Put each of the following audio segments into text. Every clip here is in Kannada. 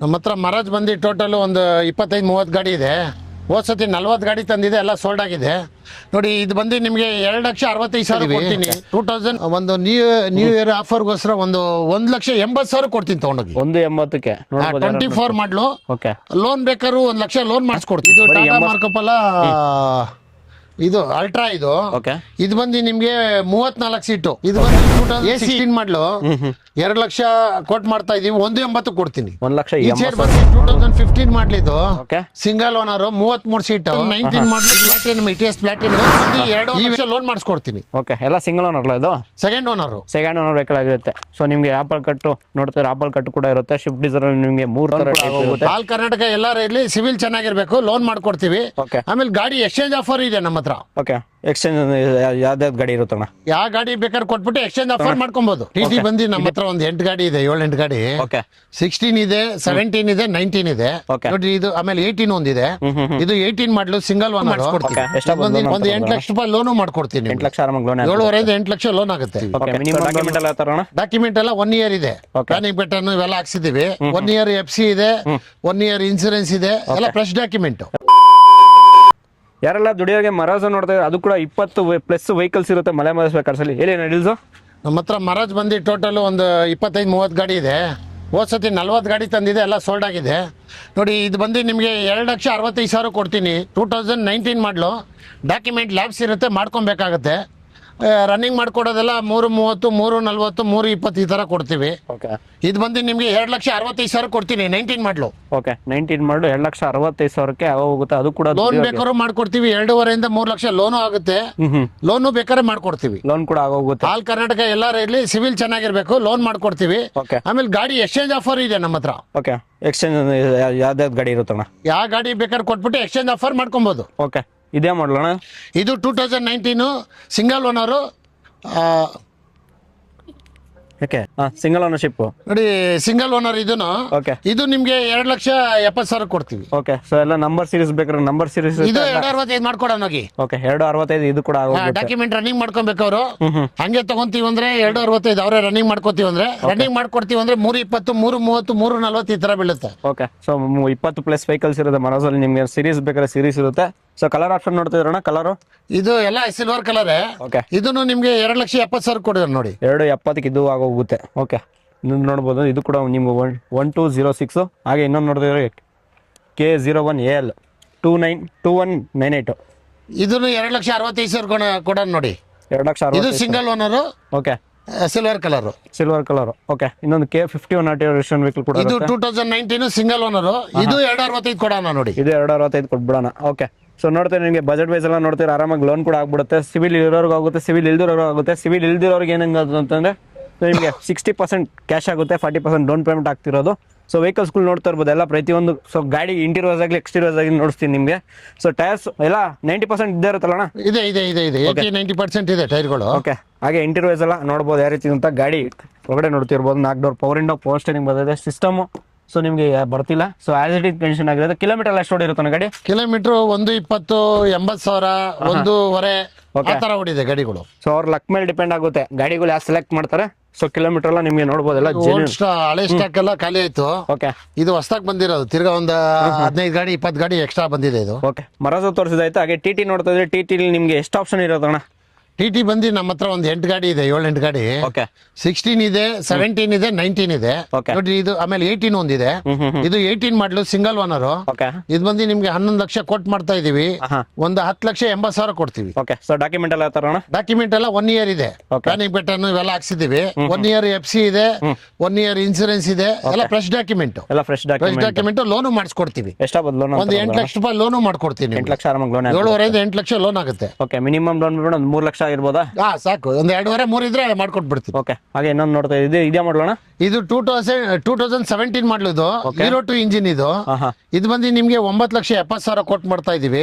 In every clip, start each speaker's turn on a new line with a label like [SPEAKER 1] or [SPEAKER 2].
[SPEAKER 1] ನಮ್ಮ ಹತ್ರ ಮರಾಜ್ ಬಂದು ಟೋಟಲ್ ಒಂದು 25-30 ಗಾಡಿ ಇದೆ. ಹೋದ ಸತಿ 40 ಗಾಡಿ ತಂದಿದೆ, ಎಲ್ಲ ಸೋಲ್ಡ್ ಆಗಿದೆ. ನೋಡಿ ಇದು ಬಂದು ನಿಮಗೆ 2,65,000 ಕೊಡ್ತೀನಿ. 2000 ಒಂದು ನ್ಯೂ ಇಯರ್ ಆಫರ್ಗೋಸ್ಕರ ಒಂದು 1,80,000 ಕೊಡ್ತೀನಿ ತಗೊಂಡೋಗಿ.
[SPEAKER 2] 180ಕ್ಕೆ
[SPEAKER 1] 24 ಮಾಡ್ಲು.
[SPEAKER 2] ಓಕೆ,
[SPEAKER 1] ಲೋನ್ ಬೇಕಾದ್ರೂ 1 ಲಕ್ಷ ಲೋನ್ ಮಾಡಿಸ್ಕೊಡ್ತೀನಿ. ಇದು ಟಾಟಾ ಮಾರ್ಕೋಪಲ್ಲ, ಇದು ಅಲ್ಟ್ರಾ. ಇದು
[SPEAKER 2] ಓಕೆ,
[SPEAKER 1] ಇದು ಬಂದು ನಿಮ್ಗೆ 34 ಸೀಟು. ಇದು ಬಂದು 2016 ಮಾಡ್ಲು. 2 ಲಕ್ಷ ಕೋಟ್ ಮಾಡ್ತಾ ಇದೀವಿ, 180 ಕೊಡ್ತೀನಿ. 2015 ಮಾಡ್ಲಿದ್ದು ಸಿಂಗಲ್ ಓನರ್, 33 ಸೀಟ್. 19 ಮಾಡ್ಲಿ platinum, Etios platinum. 2 lakh loan ಮಾಡಿಸ್ಕೊಡ್ತೀನಿ.
[SPEAKER 2] ಓಕೆ, ಎಲ್ಲ ಸಿಂಗಲ್ ಓನರ್ ಇದು.
[SPEAKER 1] ಸೆಕೆಂಡ್ ಓನರ್
[SPEAKER 2] ವೆಹಿಕಲ್ ಆಗಿರುತ್ತೆ. ಸೊ ನಿಮ್ಗೆ ಆಪಲ್ ಕಟ್ಟು ನೋಡ್ತಾರೆ, ಆಪಲ್ ಕಟ್ಟು ಕೂಡ ಇರುತ್ತೆ. ಶಿಫ್ಟ್ ಡಿಸೈರ್ ನಿಮ್ಗೆ 3 ತರ ಆಗುತ್ತೆ.
[SPEAKER 1] ಆಲ್ ಕರ್ನಾಟಕ ಎಲ್ಲಾರ ಇರ್ಲಿ, ಸಿವಿಲ್ ಚೆನ್ನಾಗಿರ್ಬೇಕು, ಲೋನ್ ಮಾಡ್ಕೊಡ್ತೀವಿ. ಆಮೇಲೆ ಗಾಡಿ ಎಕ್ಸ್ಚೇಂಜ್ ಆಫರ್ ಇದೆ ನಮ್ಮ ಹತ್ರ.
[SPEAKER 2] ಓಕೆ, ಎಕ್ಸ್ಚೇಂಜ್ ಯಾವ್ದಾವ್ದು ಗಾಡಿ ಇರುತ್ತಣ್ಣ?
[SPEAKER 1] ಯಾವ ಗಾಡಿ ಬೇಕಾದ್ರೆ ಕೊಟ್ಬಿಟ್ಟು ಎಕ್ಸ್ಚೇಂಜ್ ಆಫರ್ ಮಾಡ್ಕೊಬಹುದು. ಟಿ ಬಂದು ನಮ್ಮ ಹತ್ರ ಒಂದು 8 ಗಾಡಿ ಇದೆ, 7-8 ಗಾಡಿ. 16 ಇದೆ, 17 ಇದೆ, 19 ಇದೆ. ನೋಡ್ರಿ, ಇದು ಆಮೇಲೆ 18 ಒಂದಿದೆ. ಇದು 18 ಮಾಡ್ಲು, ಸಿಂಗಲ್ ಒನ್ ಮಾಡಿಸ್ಕೊಡ್ತೀನಿ. ಒಂದು 8 ಲಕ್ಷ ರೂಪಾಯಿ ಲೋನು ಮಾಡ್ಕೊಡ್ತೀನಿ.
[SPEAKER 2] 8 ಲಕ್ಷ ಆರಾಮಾಗಿ ಲೋನ್,
[SPEAKER 1] 7.5 8 ಲಕ್ಷ ಲೋನ್ ಆಗುತ್ತೆ.
[SPEAKER 2] ಡಾಕ್ಯುಮೆಂಟ್
[SPEAKER 1] ಎಲ್ಲ 1 ಇಯರ್ ಇದೆ. ಪ್ಲಾನಿಂಗ್ ಪೆಟರ್ನ್ ಇವೆಲ್ಲ ಹಾಕ್ಸಿದೀವಿ. 1 ಇಯರ್ FC ಇದೆ, 1 ಇಯರ್ ಇನ್ಸೂರೆನ್ಸ್ ಇದೆ, ಎಲ್ಲ ಫ್ರೆಶ್ ಡಾಕ್ಯುಮೆಂಟ್.
[SPEAKER 2] ಯಾರೆಲ್ಲ ದುಡಿಯೋಗೆ ಮರಾಜ್ ನೋಡ್ತಾ ಅದು ಕೂಡ 20+ ವೆಹಿಕಲ್ಸ್ ಇರುತ್ತೆ. ಮಲೆ ಮಾಡಿಸ್ಬೇಕಾರ್ಸಲಿ ಹೇಳಿ ಡೀಲ್ಸು.
[SPEAKER 1] ನಮ್ಮ ಹತ್ರ ಮರಾಜ್ ಬಂದು ಟೋಟಲ್ ಒಂದು 25-30 ಗಾಡಿ ಇದೆ. ಹೋದ ಸತಿ 40 ಗಾಡಿ ತಂದಿದೆ, ಎಲ್ಲ ಸೋಲ್ಡ್ ಆಗಿದೆ. ನೋಡಿ ಇದು ಬಂದು ನಿಮಗೆ 2,65,000 ಕೊಡ್ತೀನಿ. 2019 ಮಾಡ್ಲು. ಡಾಕ್ಯುಮೆಂಟ್ ಲ್ಯಾಬ್ಸ್ ಇರುತ್ತೆ, ಮಾಡ್ಕೊಬೇಕಾಗತ್ತೆ. ರನ್ನಿಂಗ್ ಮಾಡ್ಕೊಡೋದೆಲ್ಲ 330, 340, 320 ಈ ತರ ಕೊಡ್ತೀವಿ. ಇದು ಬಂದು ನಿಮ್ಗೆ 2,65,000 ಕೊಡ್ತೀನಿ. 19 ಮಾಡ್ಲು.
[SPEAKER 2] ಓಕೆ, 19 ಮಾಡ್ಲು 2,65,000ಕ್ಕೆ ಹೋಗುತ್ತೆ. ಅದು ಕೂಡ
[SPEAKER 1] ಲೋನ್ ಬೇಕಾದ್ರೂ ಮಾಡ್ಕೊಡ್ತೀವಿ. 2.5 3 ಲಕ್ಷ ಲೋನು ಆಗುತ್ತೆ. ಲೋನು ಬೇಕಾದ್ರೆ ಮಾಡ್ಕೊಡ್ತೀವಿ.
[SPEAKER 2] ಲೋನ್ ಕೂಡ ಆಗೋಗುತ್ತೆ.
[SPEAKER 1] ಆಲ್ ಕರ್ನಾಟಕ ಎಲ್ಲಾರ ಇರ್ಲಿ, ಸಿವಿಲ್ ಚೆನ್ನಾಗಿರ್ಬೇಕು, ಲೋನ್ ಮಾಡ್ಕೊಡ್ತೀವಿ. ಆಮೇಲೆ ಗಾಡಿ ಎಕ್ಸ್ಚೇಂಜ್ ಆಫರ್ ಇದೆ ನಮ್ಮ ಹತ್ರ.
[SPEAKER 2] ಓಕೆ, ಎಕ್ಸ್ಚೇಂಜ್ ಯಾವ್ದಾವ್ದು ಗಾಡಿ ಇರುತ್ತಣ್ಣ? ಯಾವ
[SPEAKER 1] ಗಾಡಿ ಬೇಕಾದ್ರೆ ಕೊಟ್ಬಿಟ್ಟು ಎಕ್ಸ್ಚೇಂಜ್ ಆಫರ್ ಮಾಡ್ಕೊಬಹುದು.
[SPEAKER 2] ಓಕೆ, ಇದೇ ಮಾಡಲಣ್ಣ.
[SPEAKER 1] ಇದು 2019 ಸಿಂಗಲ್ ಓನರು.
[SPEAKER 2] Single ownership.
[SPEAKER 1] ನೋಡಿ, ಸಿಂಗಲ್ ಓನರ್ ಇದನ್ನು. ಇದು ನಿಮ್ಗೆ 2,70,000 ಕೊಡ್ತೀವಿ.
[SPEAKER 2] ಓಕೆ, ಸೊ ಎಲ್ಲ ನಂಬರ್ ಸೀರೀಸ್ ಬೇಕಾದ್ರೆ ನಂಬರ್ ಸೀರೀಸ್.
[SPEAKER 1] ಇದು 265 ಮಾಡ್ಕೊಡೋಣ ಹೋಗಿ.
[SPEAKER 2] ಓಕೆ, 265 ಇದು ಕೂಡ
[SPEAKER 1] ಡಾಕ್ಯುಮೆಂಟ್ ರನ್ನಿಂಗ್ ಮಾಡ್ಕೊಬೇಕು. ಅವರು ಹಂಗೆ ತಗೊಂತೀವಿ ಅಂದ್ರೆ 265 ಅವರೇ ರನ್ನಿಂಗ್ ಮಾಡ್ಕೋತೀವಿ ಅಂದ್ರೆ, ರನ್ನಿಂಗ್ ಮಾಡ್ಕೊಡ್ತೀವಿ ಅಂದ್ರೆ 320, 330, 340 ಈ ತರ ಬೀಳುತ್ತೆ.
[SPEAKER 2] ಓಕೆ, ಸೊ 20+ ವೆಹಿಕಲ್ಸ್ ಇರುತ್ತೆ ಮನೋಜಲ್ಲಿ. ನಿಮ್ಗೆ ಸೀರೀಸ್ ಬೇಕಾದ್ರೆ ಸೀರೀಸ್ ಇರುತ್ತೆ. ಸೊ ಕಲರ್ ಆಪ್ಷನ್ ನೋಡ್ತಿದ್ರಣ್ಣ, ಕಲರ್
[SPEAKER 1] ಇದು ಎಲ್ಲ ಸಿಲ್ವರ್ ಕಲರ್.
[SPEAKER 2] ಓಕೆ,
[SPEAKER 1] ಇದನ್ನು ನಿಮ್ಗೆ 2,70,000 ಕೊಡಿದ್ರು ನೋಡಿ.
[SPEAKER 2] 270ಕ್ಕೆ ಇದು ಆಗೋಗುತ್ತೆ. ಓಕೆ, ಇನ್ನೊಂದು ನೋಡ್ಬೋದು. ಇದು ಕೂಡ ನಿಮ್ಗೆ 1206. ಹಾಗೆ ಇನ್ನೊಂದು ನೋಡಿದ್ರೆ K01AL 2198.
[SPEAKER 1] ಇದನ್ನು 2,65,000 ಕೊಡೋಣ ನೋಡಿ.
[SPEAKER 2] 2,60,000.
[SPEAKER 1] ಇದು single owner.
[SPEAKER 2] Okay,
[SPEAKER 1] silver colour.
[SPEAKER 2] Okay, ಇನ್ನೊಂದು K51 ರಿಜಿಸ್ಟ್ರೇಷನ್ ವೆಹಿಕಲ್ ಕೂಡ.
[SPEAKER 1] ಇದು 2019 ಸಿಂಗಲ್ ಓನರು. ಇದು 265 ಕೊಡೋಣ ನೋಡಿ.
[SPEAKER 2] ಇದು 265 ಕೊಟ್ಬಿಡೋಣ. ಓಕೆ, ಸೊ ನೋಡ್ತೀರಿ ನಿಮಗೆ ಬಜೆಟ್ ವೈಸ್ ಎಲ್ಲ ನೋಡ್ತೀರಿ, ಆರಾಮಾಗಿ ಲೋನ್ ಕೂಡ ಆಗ್ಬಿಡುತ್ತೆ. ಸಿವಿಲ್ ಇರೋರ್ಗೂ ಆಗುತ್ತೆ, ಸಿವಿಲ್ ಇಲ್ದಿರೋರ್ಗೂ ಆಗುತ್ತೆ. ಸಿವಿಲ್ ಇಲ್ದಿರೋರ್ಗೆ ಏನಂಗ ಅಂತಂದ್ರೆ ನಿಮಗೆ 60% ಕ್ಯಾಶ್ ಆಗುತ್ತೆ, 40% ಡೌನ್ ಪೇಮೆಂಟ್ ಆಗ್ತಿರೋದು. ಸೊ ವೆಹಿಕಲ್ಸ್ಗಳು ನೋಡ್ತಾ ಇರ್ಬೋದು ಎಲ್ಲ ಪ್ರತಿಯೊಂದು. ಸೊ ಗಾಡಿ ಇಂಟೀರಿಯರ್ಸ್ ಆಗಲಿ ಎಕ್ಸ್ಟೀರಿಯರ್ಸ್ ಆಗಿ ನೋಡಿಸ್ತೀನಿ ನಿಮಗೆ. ಸೊ ಟೈರ್ಸ್ ಎಲ್ಲ 90% ಇದ್ದೇ ಇರುತ್ತಲ್ಲಣ್ಣ?
[SPEAKER 1] ಇದೆ 90% ಇದೆ ಟೈರ್ಗಳು.
[SPEAKER 2] ಓಕೆ, ಹಾಗೆ ಇಂಟೀರಿಯರ್ಸ್ ಎಲ್ಲ ನೋಡ್ಬೋದು ಯಾವ ರೀತಿ ಅಂತ. ಗಾಡಿ ಹೊರಗಡೆ ನೋಡ್ತಿರ್ಬೋದು, 4 door power window, power steering ಬಂದಿದೆ. ಸಿಸ್ಟಮ್ ಸೊ ನಿಮಗೆ ಬರ್ತಿಲ್ಲ. So as it is tension ಆಗಿರೋದು. ಕಿಲೋಮೀಟರ್ ಎಷ್ಟು ಹೊಡಿರುತ್ತೆ ಗಾಡಿ?
[SPEAKER 1] ಕಿಲೋಮೀಟರ್ 120, 80,000, 1.5 ಆ ತರ ಹೊಡಿದೆ ಗಾಡಿಗಳು.
[SPEAKER 2] ಸೊ ಅವ್ರ ಲಕ್ ಮೇಲೆ ಡಿಪೆಂಡ್ ಆಗುತ್ತೆ ಗಾಡಿಗಳು ಯಾವ ಸೆಲೆಕ್ಟ್ ಮಾಡ್ತಾರೆ. ಸೊ ಕಿಲೋಮೀಟರ್ ಎಲ್ಲ ನಿಮ್ಗೆ ನೋಡ್ಬೋದಲ್ಲ.
[SPEAKER 1] ಹಳೆ ಸ್ಟಾಕ್ ಎಲ್ಲ ಖಾಲಿ ಆಯ್ತು.
[SPEAKER 2] ಓಕೆ,
[SPEAKER 1] ಇದು ಹೊಸದಾಗಿ ಬಂದಿರೋದು. ತಿರ್ಗಾ ಒಂದು 15 ಗಾಡಿ 20 ಗಾಡಿ ಎಕ್ಸ್ಟ್ರಾ ಬಂದಿದೆ ಇದು.
[SPEAKER 2] ಓಕೆ, ಮರಾಜ್ ತೋರಿಸಿದಾಯ್ತು. ಹಾಗೆ TT ನೋಡ್ತಾ ಇದ್ರೆ TT ನಿಮ್ಗೆ ಎಷ್ಟು ಆಪ್ಷನ್ ಇರೋದಣ್ಣ?
[SPEAKER 1] TT ಬಂದು ನಮ್ಮ ಹತ್ರ ಒಂದು 8 ಗಾಡಿ ಇದೆ, 7-8 ಗಾಡಿ.
[SPEAKER 2] ಓಕೆ,
[SPEAKER 1] 16 ಇದೆ, 17 ಇದೆ, 19 ಇದೆ. ನೋಡಿ, ಇದು ಆಮೇಲೆ 18 ಒಂದಿದೆ. ಇದು 18 ಮಾಡ್ಲು, ಸಿಂಗಲ್ ಓನರು. ಇದು ಬಂದು ನಿಮ್ಗೆ 11 ಲಕ್ಷ ಕೊಟ್ ಮಾಡ್ತಾ ಇದೀವಿ. ಒಂದು 10,80,000 ಕೊಡ್ತೀವಿ.
[SPEAKER 2] ಓಕೆ, ಸೊ ಡಾಕ್ಯುಮೆಂಟ್ ಎಲ್ಲ ತರೋಣ.
[SPEAKER 1] ಡಾಕ್ಯುಮೆಂಟ್ ಎಲ್ಲ 1 ಇಯರ್ ಇದೆ. ಪ್ಲಾನಿಂಗ್ ಪೆಟರ್ನ್ ಇವೆಲ್ಲ ಹಾಕ್ಸಿದೀವಿ. 1 ಇಯರ್ FC ಇದೆ, 1 ಇಯರ್ ಇನ್ಸೂರೆನ್ಸ್ ಇದೆ, ಎಲ್ಲ fresh document.
[SPEAKER 2] Fresh document
[SPEAKER 1] loan ಮಾಡಿಸ್ಕೊಡ್ತೀವಿ.
[SPEAKER 2] ಎಷ್ಟಾಗುತ್ತೆ ಲೋನ್?
[SPEAKER 1] ಒಂದು 8 ಲಕ್ಷ ರೂಪಾಯಿ ಲೋನು ಮಾಡ್ಕೊಡ್ತೀನಿ.
[SPEAKER 2] 8 ಲಕ್ಷ ಆರಾಮಾಗಿ ಲೋನ್.
[SPEAKER 1] 7.5 8 ಲಕ್ಷ ಲೋನ್ ಆಗುತ್ತೆ.
[SPEAKER 2] ಓಕೆ, ಮಿನಿಮಮ್ ಲೋನ್ ಒಂದು 3 ಲಕ್ಷ ಇರ್ಬೋದಾ?
[SPEAKER 1] ಸಾಕು, ಒಂದು 2.5 3 ಇದ್ರೆ ಮಾಡ್ಕೊಟ್ಬಿಡ್ತೀವಿ.
[SPEAKER 2] ಓಕೆ, ಹಾಗೆ ಇನ್ನೊಂದು ನೋಡ್ತಾ ಇದೇ ಮಾಡೋಣ.
[SPEAKER 1] ಇದು 2017 ಮಾಡ್ಲಿದ್ದು 02 ಇಂಜಿನ್ ಇದು. ಇದು ಬಂದು ನಿಮ್ಗೆ 9,70,000 ಕೊಟ್ಟು ಮಾಡ್ತಾ ಇದೀವಿ.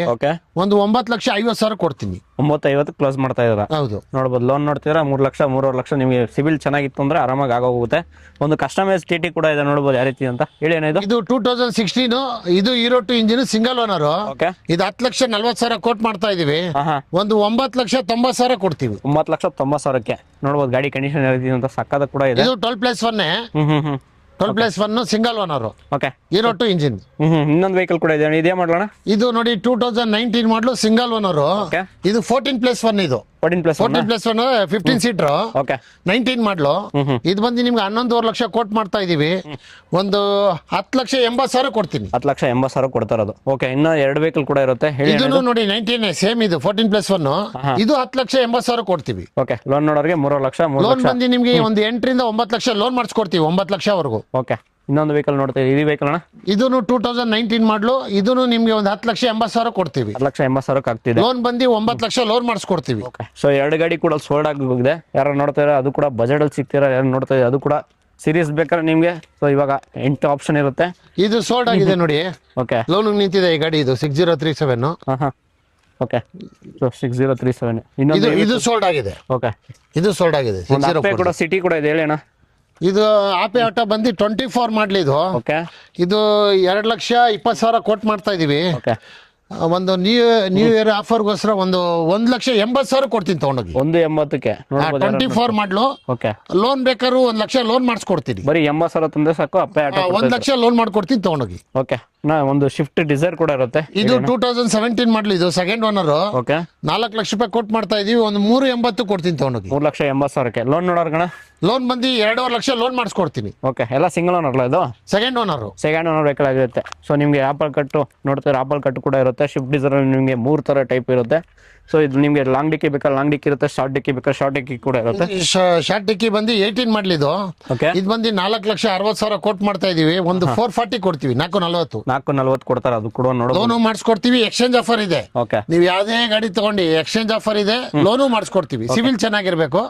[SPEAKER 1] ಒಂದು 9,50,000 ಕೊಡ್ತೀನಿ.
[SPEAKER 2] 950 ಕ್ಲೋಸ್ ಮಾಡ್ತಾ ಇದ್ರ.
[SPEAKER 1] ಹೌದು,
[SPEAKER 2] ನೋಡ್ಬೋದು. ಲೋನ್ ನೋಡ್ತೀರಾ 3 ಲಕ್ಷ 3.5 ಲಕ್ಷ ನಿಮಗೆ ಸಿವಿಲ್ ಚೆನ್ನಾಗಿತ್ತು ಅಂದ್ರೆ ಆರಾಮಾಗಿ ಆಗೋಗುತ್ತೆ. ಒಂದು ಕಸ್ಟಮೈಸ್ TT ಕೂಡ ಇದೆ, ನೋಡ್ಬೋದು ಯಾವ ರೀತಿ ಅಂತ ಹೇಳಿ. ಏನಿದು? ಇದು
[SPEAKER 1] 2016. ಇದು 02 ಇಂಜಿನ್ ಸಿಂಗಲ್ ಓನರ್. ಇದು 10,40,000 ಕೋಟ್ ಮಾಡ್ತಾ ಇದೀವಿ. ಒಂದು 9,90,000 ಕೊಡ್ತೀವಿ.
[SPEAKER 2] 9,90,000ಕ್ಕೆ ನೋಡ್ಬೋದು. ಗಾಡಿ ಕಂಡೀಷನ್ ಯಾವ ರೀತಿ ಅಂತ ಸಕ್ಕದ ಕೂಡ ಇದೆ.
[SPEAKER 1] ಇದು 12+1. 12+1 single owner,
[SPEAKER 2] okay.
[SPEAKER 1] Hero 2 engine.
[SPEAKER 2] ಇನ್ನೊಂದು ವೆಹಿಕಲ್ ಕೂಡ ಇದೆ, ಇದೇ ಮಾಡೋಣ.
[SPEAKER 1] ಇದು ನೋಡಿ 2019 ಮಾಡಲು ಸಿಂಗಲ್ ಓನರು.
[SPEAKER 2] ಓಕೆ.
[SPEAKER 1] ಇದು 14+1 ಇದು 14+1 15 ಸೀಟರ್
[SPEAKER 2] ಓಕೆ.
[SPEAKER 1] 19 ಮಾಡಲು. ಇದು ಬಂದು ನಿಮ್ಗೆ 11.5 ಲಕ್ಷ ಕೋಟ್ ಮಾಡ್ತಾ ಇದೀವಿ. ಒಂದು 10,80,000 ಕೊಡ್ತೀನಿ.
[SPEAKER 2] 10,80,000 ಕೊಡ್ತಾ ಇರೋದು. ಓಕೆ. ಇನ್ನ 2 ವೆಹಿಕಲ್ ಕೂಡ ಇರುತ್ತೆ, ಹೇಳಿ.
[SPEAKER 1] ಇದನ್ನು ನೋಡಿ 19 ಸೇಮ್ ಇದು 14+1 ಇದು 10,80,000 ಕೊಡ್ತೀವಿ.
[SPEAKER 2] ಓಕೆ. ಲೋನ್ ನೋಡೋರಿಗೆ 3 ಲಕ್ಷ
[SPEAKER 1] ಲೋನ್ ಬಂದು ನಿಮ್ಗೆ ಒಂದು 8 ರಿಂದ 9 ಲಕ್ಷ ಲೋನ್ ಮಾಡಿಸ್ಕೊಡ್ತೀವಿ, 9 ಲಕ್ಷವರೆಗೂ.
[SPEAKER 2] ಓಕೆ. ಇನ್ನೊಂದು ವೆಹಿಕಲ್ ನೋಡ್ತೀವಿ, ಈ ವೆಹಿಕಲ್ ಅಣ್ಣ.
[SPEAKER 1] ಇದನ್ನು 2019 ಮಾಡಲು, ಇದನ್ನು ನಿಮ್ಗೆ ಒಂದು 10,80,000 ಕೊಡ್ತೀವಿ.
[SPEAKER 2] 10,80,000 ಆಗ್ತಿದೆ.
[SPEAKER 1] ಲೋನ್ ಬಂದು 9 ಲಕ್ಷ ಲೋನ್ ಮಾಡಿಸ್ಕೊಡ್ತೀವಿ.
[SPEAKER 2] ಸೊ 2 ಗಾಡಿ ಕೂಡ ಸೋಲ್ಡ್ ಆಗಿ ಹೋಗಿದೆ. ಯಾರು ನೋಡ್ತಾ ಇರೋ ಅದು ಕೂಡ ಬಜೆಟ್ ಅಲ್ಲಿ ಸಿಗ್ತೀರಾ, ಯಾರು ನೋಡ್ತಾ ಇದ್ದಾರೆ ಅದು ಕೂಡ ಸೀರೀಸ್ ಬೇಕಾದ್ರೆ ನಿಮ್ಗೆ. ಸೊ ಇವಾಗ 8 ಆಪ್ಷನ್ ಇರುತ್ತೆ.
[SPEAKER 1] ಇದು ಸೋಲ್ಡ್ ಆಗಿದೆ ನೋಡಿ.
[SPEAKER 2] ಓಕೆ.
[SPEAKER 1] ಲೋನ್ ನಿಂತಿದೆ ಈ ಗಾಡಿ, ಇದು 6037.
[SPEAKER 2] ಓಕೆ. ಸೊ 6037 ಇನ್ನೊಂದು
[SPEAKER 1] ಇದು ಸೋಲ್ಡ್ ಆಗಿದೆ.
[SPEAKER 2] ಓಕೆ.
[SPEAKER 1] ಇದು ಸೋಲ್ಡ್ ಆಗಿದೆ.
[SPEAKER 2] ಕೂಡ ಸಿಟಿ ಕೂಡ ಇದೆ, ಹೇಳಿ ಅಣ್ಣ.
[SPEAKER 1] ಇದು ಆಪೆ ಆಟೋ ಬಂದು 24 ಮಾಡಲಿ ಇದು.
[SPEAKER 2] ಓಕೆ.
[SPEAKER 1] ಇದು 2,20,000 ಕೋಟ್ ಮಾಡ್ತಾ ಇದೀವಿ.
[SPEAKER 2] ಓಕೆ.
[SPEAKER 1] ಒಂದು ನ್ಯೂ ಇಯರ್ ಆಫರ್ಗೋಸ್ಕರ ಒಂದು 1,80,000 ಕೊಡ್ತೀನಿ ತಗೊಂಡೋಗಿ.
[SPEAKER 2] 1,80,000ಕ್ಕೆ
[SPEAKER 1] 24 ಮಾಡಲು.
[SPEAKER 2] ಓಕೆ.
[SPEAKER 1] ಲೋನ್ ಬೇಕಾದ್ರೂ 1 ಲಕ್ಷ ಲೋನ್ ಮಾಡಿಸ್ಕೊಡ್ತೀನಿ.
[SPEAKER 2] ಬರೀ 80,000 ತಂದ್ರೆ ಸಾಕು, ಅಪ್ಪೆ ಆಟೋ
[SPEAKER 1] 1 ಲಕ್ಷ ಲೋನ್ ಮಾಡ್ಕೊಡ್ತೀನಿ ತಗೊಂಡೋಗಿ.
[SPEAKER 2] ಓಕೆ. ಒಂದು ಶಿಫ್ಟ್ ಡಿಸೈರ್ ಕೂಡ ಇರುತ್ತೆ.
[SPEAKER 1] ಇದು 2017 ಮಾಡಲಿ, ಇದು ಸೆಕೆಂಡ್ ಓನರ್.
[SPEAKER 2] ಓಕೆ.
[SPEAKER 1] 4 ಲಕ್ಷ ರೂಪಾಯಿ ಕೊಟ್ಟು ಮಾಡ್ತಾ ಇದೀವಿ, ಒಂದು 3,80,000 ಕೊಡ್ತೀನಿ ತಗೊಂಡೋಗಿ.
[SPEAKER 2] 3,80,000ಕ್ಕೆ ಲೋನ್ ನೋಡೋರ್ಗಣ.
[SPEAKER 1] ಲೋನ್ ಬಂದು 2.5 ಲಕ್ಷ ಲೋನ್ ಮಾಡಿಸ್ಕೊಡ್ತೀನಿ.
[SPEAKER 2] ಓಕೆ. ಎಲ್ಲ ಸಿಂಗಲ್ ಓನರ್ ಇದು,
[SPEAKER 1] second owner.
[SPEAKER 2] Second owner vehicle ಆಗಿರುತ್ತೆ. ಸೊ ನಿಮಗೆ ಆಪಲ್ ಕಟ್ಟು ನೋಡ್ತಾರೆ, ಆಪಲ್ ಕಟ್ಟು ಕೂಡ ಇರುತ್ತೆ. ಶಿಫ್ಟ್ ಡಿಸೈರ್ ನಿಮಗೆ 3 ತರ ಟೈಪ್ ಇರುತ್ತೆ. ಸೊ ಇದು ನಿಮಗೆ ಲಾಂಗ್ ಡಿಕ್ಕಿ ಬೇಕಾ ಲಾಂಗ್ ಡಿಕ್ಕಿ ಇರುತ್ತೆ, ಶಾರ್ಟ್ ಡಿಕ್ಕಿ ಬೇಕಾ ಶಾರ್ಟ್ ಡಿಕ್ಕಿ ಕೂಡ ಇರುತ್ತೆ.
[SPEAKER 1] ಶಾರ್ಟ್ ಡಿಕ್ಕಿ ಬಂದು 18 ಮಾಡಲಿ ಇದು.
[SPEAKER 2] ಓಕೆ.
[SPEAKER 1] ಇದು ಬಂದು 4,60,000 ಕೋಟ್ ಮಾಡ್ತಾ ಇದೀವಿ, ಒಂದು 440 ಕೊಡ್ತೀವಿ. 440
[SPEAKER 2] 440 ಕೊಡ್ತಾರೆ, ಅದು ಕೂಡ ನೋಡೋದು.
[SPEAKER 1] ಲೋನು ಮಾಡಿಸ್ಕೊಡ್ತೀವಿ. ಎಕ್ಸ್ಚೇಂಜ್ ಆಫರ್ ಇದೆ.
[SPEAKER 2] ಓಕೆ.
[SPEAKER 1] ನೀವು ಯಾವ್ದೇ ಗಾಡಿ ತಗೊಂಡು ಎಕ್ಸ್ಚೇಂಜ್ ಆಫರ್ ಇದೆ, ಲೋನು ಮಾಡಿಸ್ಕೊಡ್ತೀವಿ. ಸಿವಿಲ್ ಚೆನ್ನಾಗಿರ್ಬೇಕು.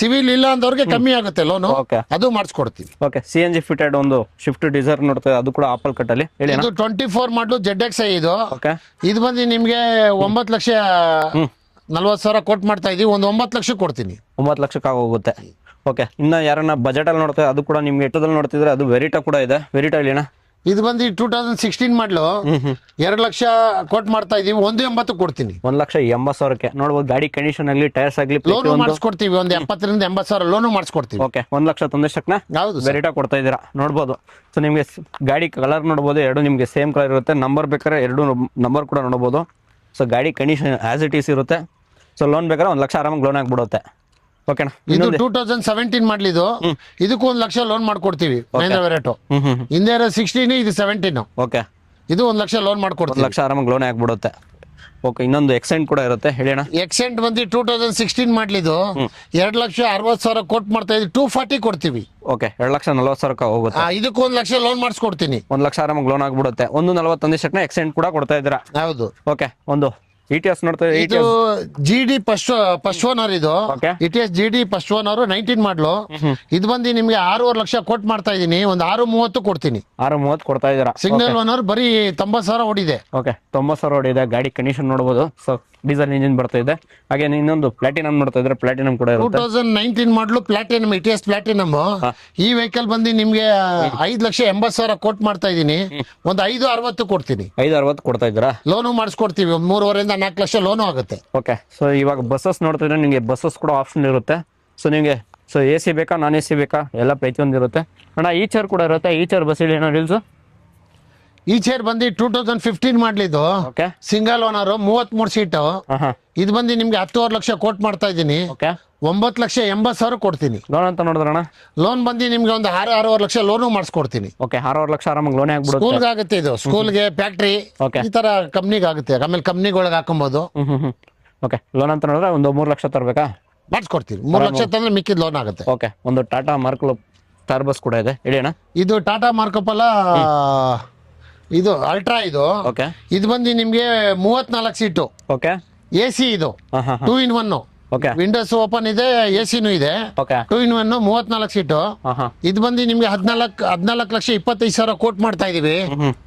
[SPEAKER 1] ಸಿವಿಲ್ ಇಲ್ಲ ಅಂದವ್ರಿಗೆ ಕಮ್ಮಿ ಆಗುತ್ತೆ ಲೋನು,
[SPEAKER 2] ಓಕೆ.
[SPEAKER 1] ಅದು ಮಾಡಿಸ್ಕೊಡ್ತೀವಿ.
[SPEAKER 2] ಓಕೆ. CNG ಫಿಟೆಡ್ ಒಂದು ಶಿಫ್ಟ್ ಡಿಸೈರ್ ನೋಡ್ತಾರೆ, ಅದು ಕೂಡ ಆಪಲ್ ಕಟ್ಟಲ್ಲಿ, ಹೇಳಿ.
[SPEAKER 1] ಇದು 24 ಮಾಡಲು ZXi ಇದು.
[SPEAKER 2] ಓಕೆ.
[SPEAKER 1] ಇದು ಬಂದು ನಿಮ್ಗೆ 9,40,000 ಕೋಟ್ ಮಾಡ್ತಾ ಇದೀವಿ, ಒಂದು 9 ಲಕ್ಷ ಕೊಡ್ತೀನಿ.
[SPEAKER 2] 9 ಲಕ್ಷಕ್ಕೆ ಆಗೋಗುತ್ತೆ. ಓಕೆ. ಇನ್ನ ಯಾರನ್ನ ಬಜೆಟ್ ಅಲ್ಲಿ ನೋಡ್ತಾರೆ, ಅದು ಕೂಡ ನಿಮ್ಗೆ ಎಟ್ಟದಲ್ಲಿ ನೋಡ್ತಿದ್ರೆ ಅದು ವೆರಿಟಾ ಕೂಡ ಇದೆ. ವೆರಿಟಾ ಇಲ್ಲಿನ
[SPEAKER 1] ಇದು ಬಂದು 2016 ಮಾಡಲು 2 ಲಕ್ಷ ಕೋಟ್ ಮಾಡ್ತಾ ಇದೀವಿ, 1,80,000 ಕೊಡ್ತೀನಿ.
[SPEAKER 2] 1,80,000ಕ್ಕೆ ನೋಡ್ಬೋದು. ಗಾಡಿ ಕಂಡೀಷನ್ ಆಗಲಿ, ಟೈರ್ಸ್ ಆಗಲಿ,
[SPEAKER 1] ಲೋನು ಮಾಡಿಸ್ಕೊಡ್ತೀವಿ. ಒಂದು 70 ರಿಂದ 80,000 ಲೋನು ಮಾಡಿಸ್ಕೊಡ್ತೀವಿ.
[SPEAKER 2] ಓಕೆ. 1 ಲಕ್ಷ ತಂದಷ್ಟಕ್ಕನ
[SPEAKER 1] ಹೌದು
[SPEAKER 2] ವೆರಿಟಾ ಕೊಡ್ತಾ ಇದ್ದೀರಾ, ನೋಡ್ಬೋದು. ಸೊ ನಿಮಗೆ ಗಾಡಿ ಕಲರ್ ನೋಡ್ಬೋದು, 2 ನಿಮಗೆ ಸೇಮ್ ಕಲರ್ ಇರುತ್ತೆ. ನಂಬರ್ ಬೇಕಾದ್ರೆ 2 ನಂಬರ್ ಕೂಡ ನೋಡ್ಬೋದು. ಸೊ ಗಾಡಿ ಕಂಡೀಷನ್ ಆಸ್ ಇಟ್ ಈಸ್ ಇರುತ್ತೆ. ಸೊ ಲೋನ್ ಬೇಕಾದ್ರೆ 1 ಲಕ್ಷ ಆರಾಮಾಗಿ ಲೋನ್ ಆಗ್ಬಿಡುತ್ತೆ. ಓಕೆನಾ.
[SPEAKER 1] ಇದು 2017 ಮಾಡಲಿ ಇದು. ಇದಕ್ಕೂ 1 ಲಕ್ಷ ಲೋನ್ ಮಾಡ್ಕೊಡ್ತೀವಿ. ಮಹೇಂದ್ರ ವೆರೈಟೋ ಹಿಂದೆ 16, ಇದು 17.
[SPEAKER 2] ಓಕೆ.
[SPEAKER 1] ಇದು 1 ಲಕ್ಷ ಲೋನ್
[SPEAKER 2] 1
[SPEAKER 1] ಮಾಡ್ಕೊಡ್ತೀವಿ.
[SPEAKER 2] ಲಕ್ಷ ಆರಾಮಾಗಿ ಲೋನ್ ಆಗ್ಬಿಡುತ್ತೆ. ಓಕೆ. ಇನ್ನೊಂದು ಎಕ್ಸೆಂಟ್ ಕೂಡ ಇರುತ್ತೆ, ಹೇಳಿ.
[SPEAKER 1] ಎಕ್ಸೆಂಟ್ ಬಂದು 2016 ಮಾಡಲಿದ್ದು 2,60,000 ಕೋಟ್ ಮಾಡ್ತಾ ಇದೀವಿ, 240 ಕೊಡ್ತೀವಿ.
[SPEAKER 2] ಓಕೆ. 2,40,000 ಹೋಗುತ್ತೆ.
[SPEAKER 1] ಇದಕ್ಕೂ 1 ಲಕ್ಷ ಲೋನ್ ಮಾಡಿಸ್ಕೊಡ್ತೀನಿ.
[SPEAKER 2] 1 ಲಕ್ಷ ಆರಾಮಾಗಿ ಲೋನ್ ಆಗ್ಬಿಡುತ್ತೆ. 1,40 ತಂದಿಷ್ಟಕ್ಕೆ ಎಕ್ಸೆಂಟ್ ಕೂಡ ಕೊಡ್ತಾ ಇದ್ದೀರಾ.
[SPEAKER 1] ಹೌದು.
[SPEAKER 2] ಓಕೆ. ಒಂದು ETS ನೋಡ್ತಾ
[SPEAKER 1] ಇದು GD ಫಸ್ಟ್ ಓನರ್. ಇದು
[SPEAKER 2] Okay.
[SPEAKER 1] ETS GD first owner 19 ಮಾಡಲು. ಇದು ಬಂದು ನಿಮ್ಗೆ 6.5 ಲಕ್ಷ ಕೋಟ್ ಮಾಡ್ತಾ ಇದೀನಿ, ಒಂದು 6,30 ಕೊಡ್ತೀನಿ.
[SPEAKER 2] 6,30 ಕೊಡ್ತಾ ಇದ್ದೀರಾ.
[SPEAKER 1] ಸಿಂಗಲ್ ಓನರ್ ಬರೀ 90,000 ಓಡಿದೆ.
[SPEAKER 2] ಓಕೆ. 90,000 ಓಡಿದೆ. ಗಾಡಿ ಕಂಡೀಷನ್ ನೋಡಬಹುದು. ಸೊ ಡೀಸೆಲ್ ಇಂಜಿನ್ ಬರ್ತಾ ಇದೆ. ಹಾಗೆ ಇನ್ನೊಂದು ಪ್ಲಾಟಿನಮ್ ನೋಡ್ತಾ ಇದ್ರೆ, ಪ್ಲಾಟಿನಮ್ ಕೂಡ ಇರುತ್ತೆ.
[SPEAKER 1] 2019 ಮಾಡಲು ಪ್ಲಾಟಿನಮ್, ETS ಪ್ಲಾಟಿನಮ್. ಈ ವೆಹಿಕಲ್ ಬಂದು ನಿಮ್ಗೆ 5,80,000 ಕೋಟ್ ಮಾಡ್ತಾ ಇದೀನಿ, ಒಂದು 5,60 ಕೊಡ್ತೀನಿ.
[SPEAKER 2] 5,60 ಕೊಡ್ತಾ ಇದ್ದೀರಾ.
[SPEAKER 1] ಲೋನು ಮಾಡಿಸ್ಕೊಡ್ತೀವಿ, ಒಂದು 3.5 ರಿಂದ 4 ಲಕ್ಷ ಲೋನು ಆಗುತ್ತೆ.
[SPEAKER 2] ಓಕೆ. ಸೊ ಇವಾಗ ಬಸ್ಸಸ್ ನೋಡ್ತಾ ಇದ್ರೆ ನಿಮಗೆ ಬಸ್ಸಸ್ ಕೂಡ ಆಪ್ಷನ್ ಇರುತ್ತೆ. ಸೊ ನಿಮಗೆ AC ಬೇಕಾ, ನಾನ್ AC ಬೇಕಾ, ಎಲ್ಲ ಪ್ರತಿಯೊಂದು ಇರುತ್ತೆ. ಅಣ್ಣ ಈ ಚೇರ್ ಕೂಡ ಇರುತ್ತೆ. ಈ ಚೇರ್ ಬಸ್ ಇಲ್ಲಿ ಏನೋ ರೀಲ್ಸ್.
[SPEAKER 1] ಈ ಚೇರ್ ಬಂದು 2015 ಮಾಡಲಿದ್ದು.
[SPEAKER 2] ಓಕೆ.
[SPEAKER 1] Single owner, 33 seat. ಇದು ಬಂದು ನಿಮ್ಗೆ 10.5 ಲಕ್ಷ ಕೋಟ್ ಮಾಡ್ತಾ ಇದ್ದೀನಿ,
[SPEAKER 2] ಓಕೆ.
[SPEAKER 1] 9,80,000 ಕೊಡ್ತೀನಿ.
[SPEAKER 2] ಲೋನ್ ಅಂತ ನೋಡಿದ್ರಣ್ಣ,
[SPEAKER 1] ಲೋನ್ ಬಂದು ನಿಮ್ಗೆ ಒಂದು 6.5 ಲಕ್ಷ ಲೋನು ಮಾಡಿಸ್ಕೊಡ್ತೀನಿ.
[SPEAKER 2] ಓಕೆ. 6 ಲಕ್ಷ ಆರಾಮಾಗಿ ಲೋನ್ ಆಗ್ಬಿಡುತ್ತೆ.
[SPEAKER 1] ಸ್ಕೂಲ್ಗೆ ಆಗುತ್ತೆ ಇದು, ಸ್ಕೂಲ್ಗೆ, ಫ್ಯಾಕ್ಟ್ರಿ,
[SPEAKER 2] Okay.
[SPEAKER 1] ಈ ತರ ಕಂಪ್ನಿಗೆ ಆಗುತ್ತೆ. ಆಮೇಲೆ ಕಂಪ್ನಿಗಳಿಗೆ ಹಾಕೊಬಹುದು.
[SPEAKER 2] ಓಕೆ. ಲೋನ್ ಅಂತ ನೋಡಿದ್ರೆ ಒಂದು 3 ಲಕ್ಷ ತರಬೇಕಾ,
[SPEAKER 1] ಮಾಡಿಸ್ಕೊಡ್ತೀವಿ. 3 ಲಕ್ಷ ತಂದ್ರೆ ಮಿಕ್ಕಿದ ಲೋನ್ ಆಗುತ್ತೆ.
[SPEAKER 2] ಓಕೆ. ಒಂದು ಟಾಟಾ ಮಾರ್ಕ್ ಸ್ಟಾರ್ ಬಸ್ ಕೂಡ ಇದೆ, ಹೇಳಿ ಅಣ್ಣ.
[SPEAKER 1] ಇದು ಟಾಟಾ ಮಾರ್ಕಪ್ಪಲ್ಲ, ಇದು ಅಲ್ಟ್ರಾ. ಇದು
[SPEAKER 2] ಓಕೆ.
[SPEAKER 1] ಇದು ಬಂದು ನಿಮ್ಗೆ 34 ಸೀಟು,
[SPEAKER 2] ಓಕೆ.
[SPEAKER 1] AC. ಇದು
[SPEAKER 2] ಹಾಂ ಹಾಂ
[SPEAKER 1] 2 in 1.
[SPEAKER 2] ಓಕೆ.
[SPEAKER 1] ವಿಂಡೋಸ್ ಓಪನ್ ಇದೆ, AC-ನೂ ಇದೆ.
[SPEAKER 2] ಓಕೆ.
[SPEAKER 1] 2 in 1, 34 seat.
[SPEAKER 2] ಹಾಂ ಹಾಂ
[SPEAKER 1] ಇದು ಬಂದು ನಿಮ್ಗೆ 14,25,000 ಕೋಟ್ ಮಾಡ್ತಾ ಇದೀವಿ,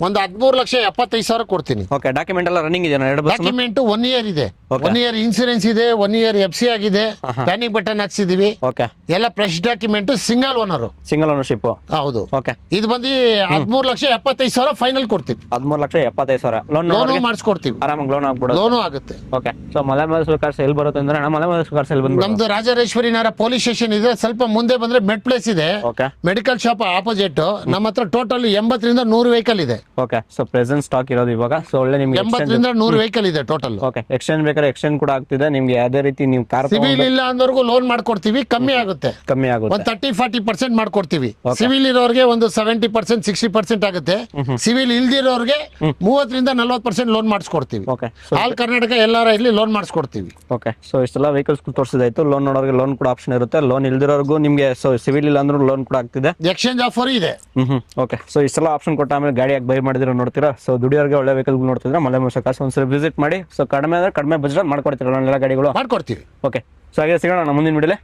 [SPEAKER 1] ಒಂದು 13,75,000 ಕೊಡ್ತೀನಿ.
[SPEAKER 2] ಓಕೆ. ಡಾಕ್ಯುಮೆಂಟ್ ಎಲ್ಲ ರನ್ನಿಂಗ್ ಇದೆ, 2 ಬಸ್.
[SPEAKER 1] ಡಾಕ್ಯುಮೆಂಟ್ 1 ಇಯರ್ ಇದೆ,
[SPEAKER 2] Okay.
[SPEAKER 1] 1 ಇಯರ್ ಇನ್ಸೂರೆನ್ಸ್ ಇದೆ, 1 ಇಯರ್ FC ಆಗಿದೆ, ಪ್ಯಾನಿಕ್ ಬಟನ್ ಹಾಕ್ಸಿದೀವಿ.
[SPEAKER 2] ಓಕೆ.
[SPEAKER 1] ಎಲ್ಲ fresh document, single owner.
[SPEAKER 2] Single ownership.
[SPEAKER 1] ಹೌದು.
[SPEAKER 2] ಓಕೆ.
[SPEAKER 1] ಇದು ಬಂದು 13,75,000 ಫೈನಲ್ ಕೊಡ್ತೀವಿ.
[SPEAKER 2] 13,75,000 ಲೋನ್
[SPEAKER 1] ಲೋನು ಮಾಡಿಸ್ಕೊಡ್ತೀವಿ.
[SPEAKER 2] ಆರಾಮಾಗಿ ಲೋನ್ ಆಗ್ಬಿಡೋದು.
[SPEAKER 1] ಲೋನು ಆಗುತ್ತೆ.
[SPEAKER 2] ಓಕೆ. ಸೊ ಮಲೆ ಮೈಸೂರು ಕಾರ್ಸ್ ಎಲ್ಲಿ ಬರುತ್ತೆ ಅಂದ್ರೆ, ಮಲೆ ಕಾರ್ಸ್ ಅಲ್ಲಿ ಬಂದ್ಬಿಟ್ಟು
[SPEAKER 1] ನಮ್ದು ರಾಜರಾಜೇಶ್ವರಿ ನಗರ ಪೊಲೀಸ್ ಸ್ಟೇಷನ್ ಇದೆ, ಸ್ವಲ್ಪ ಮುಂದೆ ಬಂದ್ರೆ ಮೆಡ್ ಪ್ಲೇಸ್ ಇದೆ,
[SPEAKER 2] ಓಕೆ
[SPEAKER 1] ಮೆಡಿಕಲ್ ಶಾಪ್ ಆಪೋಸಿಟ್. ನಮ್ಮ ಹತ್ರ ಟೋಟಲ್ 80ರಿಂದ 100 ವೆಹಿಕಲ್ ಇದೆ.
[SPEAKER 2] ಓಕೆ. ಸೊ ಪ್ರೆಸೆಂಟ್ ಸ್ಟಾಕ್ ಇರೋದು ಇವಾಗ. ಸೊ ಒಳ್ಳೆ ನಿಮ್ಗೆ
[SPEAKER 1] 80ರಿಂದ 100 ವೆಹಿಕಲ್ ಇದೆ ಟೋಟಲ್.
[SPEAKER 2] ಓಕೆ. ಎಕ್ಸ್ಚೇಂಜ್ ಬೇಕಾದ್ರೆ ಎಕ್ಸ್ಚೇಂಜ್ ಕೂಡ ಆಗ್ತಿದೆ ನಿಮ್ಗೆ. ಯಾವುದೇ ರೀತಿ ನೀವು ಕಾರ್
[SPEAKER 1] ಸಿವಿಲ್ ಇಲ್ಲ ಅಂದವರೆಗೂ ಲೋನ್ ಮಾಡ್ಕೊಡ್ತೀವಿ, ಕಮ್ಮಿ ಆಗುತ್ತೆ,
[SPEAKER 2] ಕಮ್ಮಿ ಆಗುತ್ತೆ.
[SPEAKER 1] ಒಂದು 30-40% ಮಾಡ್ಕೊಡ್ತೀವಿ. ಸಿವಿಲ್ ಇರೋರಿಗೆ ಒಂದು 70% 60% ಆಗುತ್ತೆ. ಸಿವಿಲ್ ಇಲ್ದಿರೋರಿಗೆ 30ರಿಂದ 40% ಲೋನ್ ಮಾಡಿಸ್ಕೊಡ್ತೀವಿ.
[SPEAKER 2] ಓಕೆ.
[SPEAKER 1] ಆಲ್ ಕರ್ನಾಟಕ ಎಲ್ಲಾರ ಇಲ್ಲಿ ಲೋನ್ ಮಾಡಿಸ್ಕೊಡ್ತೀವಿ.
[SPEAKER 2] ಓಕೆ. ಸೊ ಇಷ್ಟೆಲ್ಲ ವೆಹಿಕಲ್ಸ್ ತೋರಿಸಿದಾಯ್ತು. ಲೋನ್ ನೋಡೋರಿಗೆ ಲೋನ್ ಕೂಡ ಆಪ್ಷನ್ ಇರುತ್ತೆ. ಲೋನ್ ಇಲ್ದಿರೋರ್ಗು ನಿಮಗೆ ಸೊ ಸಿವಿಲ್ ಇಲ್ಲ ಅಂದ್ರೂ ಲೋನ್ ಕೂಡ ಆಗ್ತಿದೆ.
[SPEAKER 1] ಎಕ್ಸ್ಚೇಂಜ್ ಆಫರ್ ಇದೆ.
[SPEAKER 2] ಓಕೆ. ಸೊ ಇಷ್ಟೆಲ್ಲ ಆಪ್ಷನ್ ಕೊಟ್ಟ ಆಮೇಲೆ ಗಾಡಿ ಯಾಕೆ ಬೈ ಮಾಡಿದಿರೋ ನೋಡ್ತೀರಾ. ಸೊ ದುಡಿಯೋರಿಗೆ ಒಳ್ಳೆ ವೆಹಿಕಲ್ ನೋಡ್ತಿದ್ರೆ ಮಲೆ ಮೋಸ ಕಾಸು ಒಂದ್ಸರಿ ವಿಸಿಟ್ ಮಾಡಿ. ಸೊ ಕಡಿಮೆ ಅಂದ್ರೆ ಕಡಿಮೆ ಬಜೆಟ್ ಮಾಡ್ಕೊಡ್ತೀರಾ ಎಲ್ಲ ಗಾಡಿಗಳು
[SPEAKER 1] ಮಾಡ್ಕೊಡ್ತೀವಿ.
[SPEAKER 2] ಓಕೆ. ಸೊ ಹಾಗೆ ಸಿಗೋಣ ನಮ್ಮ ಮುಂದಿನ ವಿಡಿಯೋಲಿ.